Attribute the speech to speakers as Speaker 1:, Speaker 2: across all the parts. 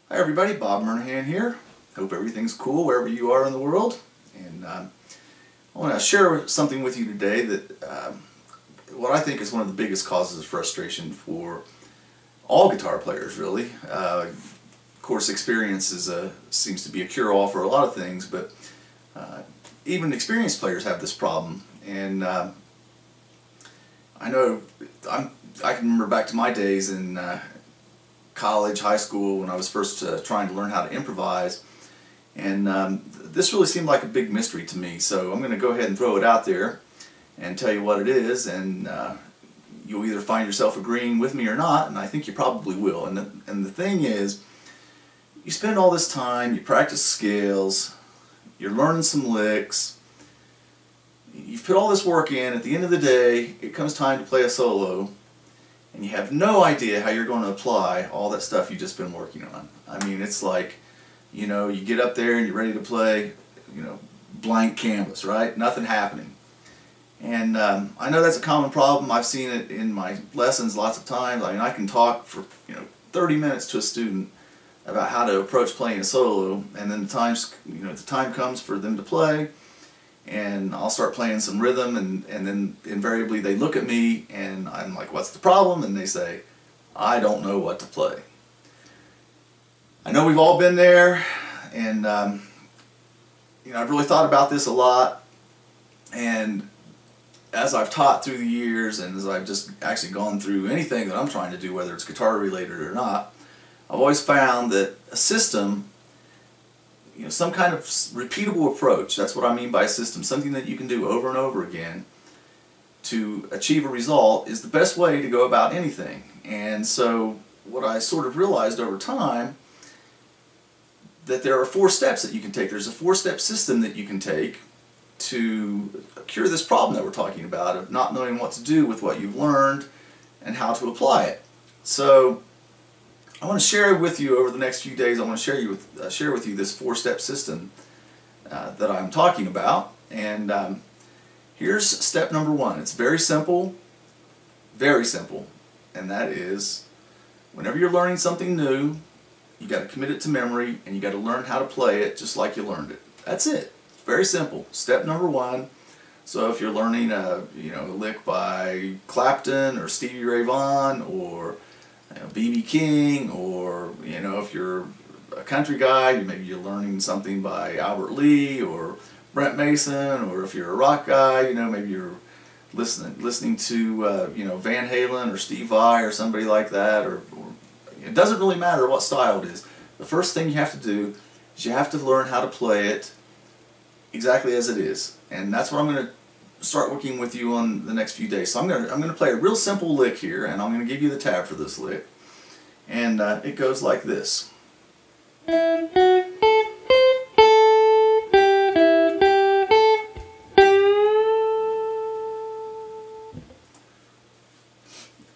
Speaker 1: Hi everybody, Bob Murnahan here. Hope everything's cool wherever you are in the world. And I want to share something with you today that what I think is one of the biggest causes of frustration for all guitar players, really. Of course, experience seems to be a cure-all for a lot of things, but even experienced players have this problem. And I know I can remember back to my days in college, high school, when I was first trying to learn how to improvise, and this really seemed like a big mystery to me. So I'm going to go ahead and throw it out there and tell you what it is, and you'll either find yourself agreeing with me or not, and I think you probably will. And the thing is, you spend all this time, you practice scales, you're learning some licks, you've put all this work in. At the end of the day, it comes time to play a solo, and you have no idea how you're going to apply all that stuff you've just been working on. I mean, it's like, you know, you get up there and you're ready to play, you know, blank canvas, right? Nothing happening. And I know that's a common problem. I've seen it in my lessons lots of times. I mean, I can talk for 30 minutes to a student about how to approach playing a solo, and then the time comes for them to play, and I'll start playing some rhythm, and then invariably they look at me and I'm like, what's the problem? And they say, I don't know what to play. I know we've all been there, and I've really thought about this a lot, and as I've taught through the years, and as I've just actually gone through anything that I'm trying to do, whether it's guitar related or not, I've always found that a system, some kind of repeatable approach, that's what I mean by a system, something that you can do over and over again to achieve a result, is the best way to go about anything. And so what I sort of realized over time, that there are 4 steps that you can take. There's a 4-step system that you can take to cure this problem that we're talking about, of not knowing what to do with what you've learned and how to apply it. So I want to share with you over the next few days, I want to share with you this 4-step system that I'm talking about. And here's step number 1. It's very simple, and that is, whenever you're learning something new, you got to commit it to memory, and you got to learn how to play it just like you learned it. That's it. It's very simple. Step number 1. So if you're learning a lick by Clapton or Stevie Ray Vaughan or B.B. King, or if you're a country guy, maybe you're learning something by Albert Lee or Brent Mason, or if you're a rock guy, maybe you're listening to Van Halen or Steve Vai or somebody like that, or it doesn't really matter what style it is. The first thing you have to do is you have to learn how to play it exactly as it is, and that's what I'm going to start working with you on the next few days. So I'm going to play a real simple lick here, and I'm going to give you the tab for this lick, and it goes like this.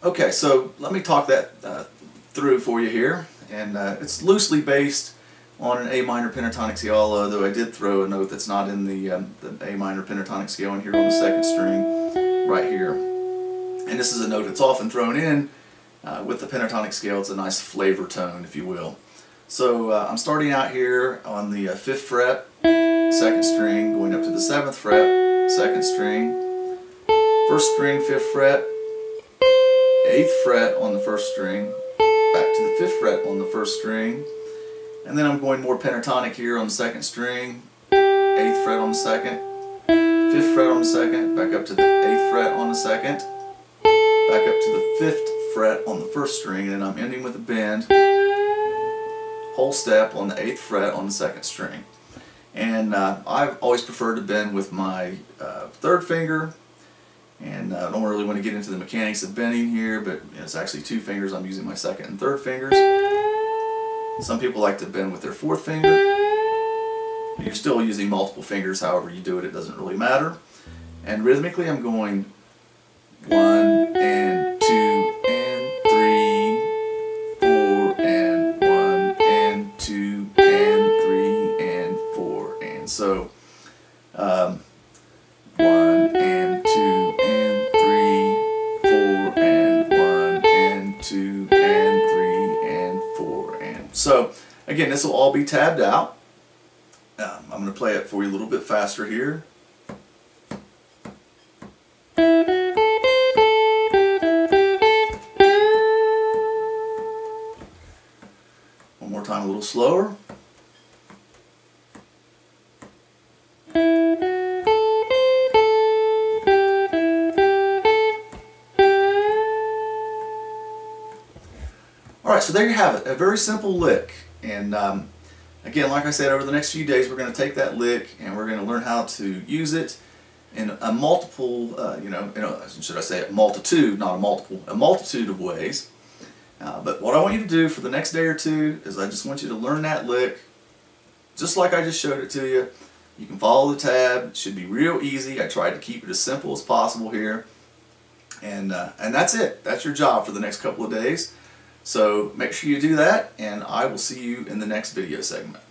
Speaker 1: Okay, so let me talk that through for you here, and it's loosely based on an A minor pentatonic scale, although I did throw a note that's not in the A minor pentatonic scale in here on the 2nd string right here. And this is a note that's often thrown in with the pentatonic scale. It's a nice flavor tone, if you will. So I'm starting out here on the 5th fret, 2nd string, going up to the 7th fret, 2nd string, 1st string, 5th fret, 8th fret on the 1st string, back to the 5th fret on the 1st string, and then I'm going more pentatonic here on the 2nd string, 8th fret on the 2nd, 5th fret on the 2nd, back up to the 8th fret on the 2nd, back up to the 5th fret on the 1st string, and then I'm ending with a bend, whole step on the 8th fret on the 2nd string. And I've always preferred to bend with my 3rd finger, and I don't really want to get into the mechanics of bending here, but it's actually 2 fingers. I'm using my 2nd and 3rd fingers. Some people like to bend with their 4th finger. You're still using multiple fingers, however you do it, it doesn't really matter. And rhythmically I'm going 1 and 2 and 3, 4 and 1 and 2 and 3 and 4, and so 1 and 2 and 3, 4 and 1 and 2 and 3 and 4, and so Again, this will all be tabbed out. I'm going to play it for you a little bit faster here. One more time, a little slower. Alright, so there you have it, a very simple lick. And again, like I said, over the next few days we're going to take that lick and we're going to learn how to use it in a multiple, should I say a multitude, not a multiple, a multitude of ways. But what I want you to do for the next day or two is I just want you to learn that lick just like I just showed it to you. You can follow the tab. It should be real easy. I tried to keep it as simple as possible here. And that's it. That's your job for the next couple of days. So make sure you do that, and I will see you in the next video segment.